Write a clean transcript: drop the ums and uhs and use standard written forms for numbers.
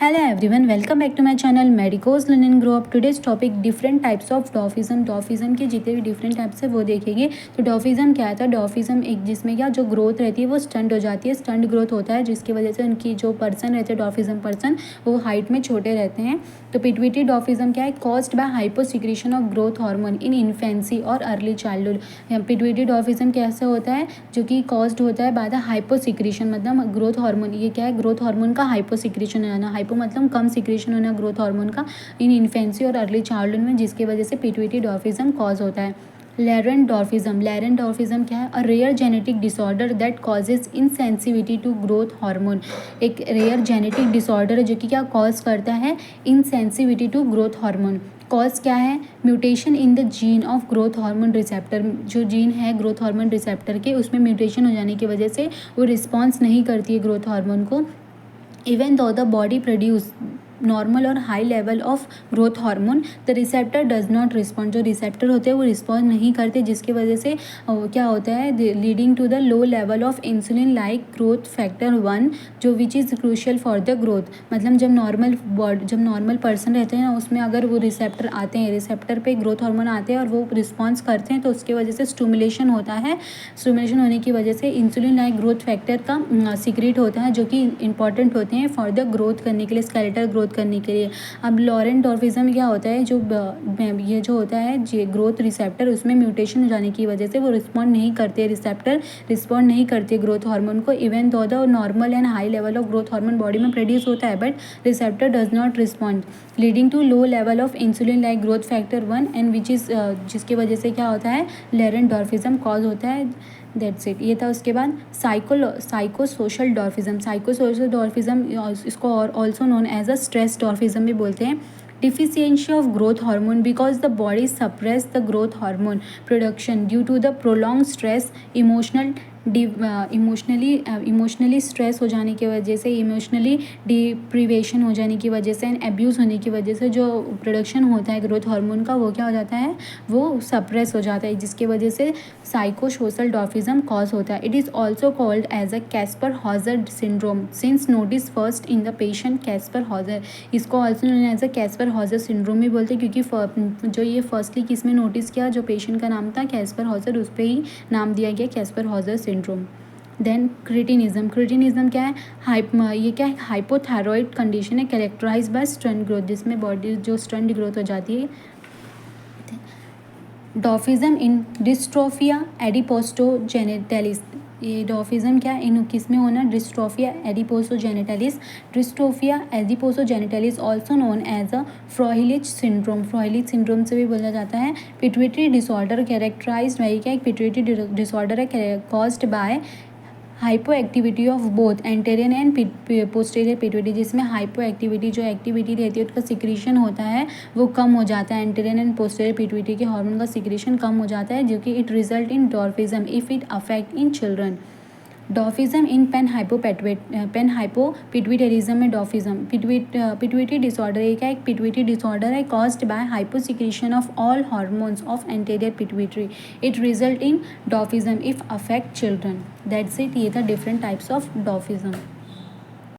Hello everyone, welcome back to my channel Medicos Learn and Grow Up. Today's topic different types of डॉफिज्म. डॉफिज्म के जितने भी different types है वो देखेंगे. तो डॉफिज्म क्या था? डॉफिज्म एक जिसमें क्या जो ग्रोथ रहती है वो स्टंट हो जाती है. स्टंट ग्रोथ होता है जिसकी वजह से उनकी जो पर्सन रहते हैं डॉफिज्म पर्सन वो हाइट में छोटे रहते हैं. तो पिट्यूटरी डॉफिज्म क्या है? Caused by hyposecretion of growth hormone in infancy और अर्ली चाइल्डहुड. पिट्यूटरी डॉफिज्म कैसे होता है? जो कि कॉज्ड होता है बाय द हाइपोसिक्रीशन, मतलब ग्रोथ हार्मोन. ये क्या है? ग्रोथ हार्मोन का हाइपोसिक्रीशन हो जाना. हाइपो मतलब कम सिक्रीशन होना ग्रोथ हार्मोन का इन इन्फेंसी और अर्ली चाइल्डहुड में, जिसकी वजह से पिट्यूटरी डॉफिज्म कॉज होता है. लैरेंट डॉर्फिज्म. लैरेंट डॉर्फिज्म क्या है? A rare genetic disorder that causes insensitivity to growth hormone. एक रेयर जेनेटिक डिसऑर्डर है जो कि क्या कॉज करता है? Insensitivity to growth hormone. Cause क्या है? Mutation in the gene of growth hormone receptor. जो जीन है ग्रोथ हार्मोन रिसेप्टर के, उसमें म्यूटेशन हो जाने की वजह से वो रिस्पॉन्स नहीं करती है ग्रोथ हार्मोन को. Even though the body produce normal और high level of growth hormone, the receptor does not respond. जो रिसेप्टर होते हैं वो रिस्पॉन्ड नहीं करते, जिसकी वजह से क्या होता है? Leading to the low level of insulin like growth factor 1, जो which is crucial for the growth. मतलब जब नॉर्मल पर्सन रहते हैं ना, उसमें अगर वो रिसेप्टर आते हैं, रिसेप्टर पे ग्रोथ हार्मोन आते हैं और वो रिस्पॉन्स करते हैं, तो उसकी वजह से स्टिमुलेशन होता है. स्टिमुलेशन होने की वजह से इंसुलिन लाइक ग्रोथ फैक्टर का सीक्रेट होता है, जो कि इंपॉर्टेंट होते हैं फॉर द ग्रोथ करने के लिए, स्केलेटल ग्रोथ करने के लिए. अब लॉरेंट डॉर्फिज्म क्या होता है? ये जो होता है जे ग्रोथ रिसेप्टर, उसमें म्यूटेशन हो जाने की वजह से वो रिस्पॉन्ड नहीं करते, रिसेप्टर रिस्पॉन्ड नहीं करते ग्रोथ हार्मोन को. Even though the normal and high level of growth hormone body में प्रोड्यूस होता है, but receptor does not respond, leading to low level of insulin like growth factor 1 and which is जिसकी वजह से क्या होता है? लैरेंट डॉर्फिज्म कॉज होता है. That's it. ये था. उसके बाद साइकोसोशल डॉर्फिज्म. साइकोसोशल डॉर्फिज्म इसको और also known as a stress dwarfism भी बोलते हैं. Deficiency of growth hormone because the body suppress the growth hormone production due to the prolong stress. Emotionally stress हो जाने की वजह से, इमोशनली डिप्रीवेशन हो जाने की वजह से एंड एब्यूज़ होने की वजह से जो प्रोडक्शन होता है ग्रोथ हार्मोन का, वो क्या हो जाता है? वो सप्रेस हो जाता है, जिसकी वजह से साइकोसोशल डॉर्फिज्म कॉज होता है. It is also called as a Kaspar Hauser syndrome since notice first in the patient Kaspar Hauser. इसको also known as a Kaspar Hauser syndrome भी बोलते हैं, क्योंकि जो ये फर्स्टली किस में नोटिस किया, जो पेशेंट का नाम था कैस्पर हॉजर, उस पर ही नाम दिया गया Kaspar Hauser syndrome. Then cretinism. Cretinism क्या है? ये क्या है? हाइपोथायरॉइड कंडीशन है कैरेक्टराइज बाय स्टंट ग्रोथ, जिसमें बॉडी जो स्टंट ग्रोथ हो जाती है. डॉर्फिज्म इन डिस्ट्रोफिया एडिपोस्टोजेनिटलिस. ये डॉर्फिज्म क्या इन किस में होना? Dystrophia adiposogenitalis. Dystrophia adiposogenitalis also known as a Frohlich syndrome. Frohlich syndrome से भी बोला जाता है. पिट्यूटरी डिसऑर्डर कैरेक्टराइज्ड बाय क्या? एक पिट्यूटरी डिसऑर्डर है caused bye hypo activity of both anterior and posterior pituitary, जिसमें हाइपो एक्टिविटी जो एक्टिविटी रहती है उसका सिक्रीशन होता है वो कम हो जाता है. एंटेरियर एंड पोस्टीरियर पिट्यूटरी के हार्मोन का सिक्रीशन कम हो जाता है, जो कि it result in dwarfism if it affect in children. Dwarfism in pan hypopituitarism में डॉर्फिज्म पिट्यूटरी डिसऑर्डर. एक है एक पिट्यूटरी डिसऑर्डर है caused by hyposecretion of all hormones of anterior pituitary. It result in dwarfism if affect children. That's it. ये था different types of डॉर्फिज्म.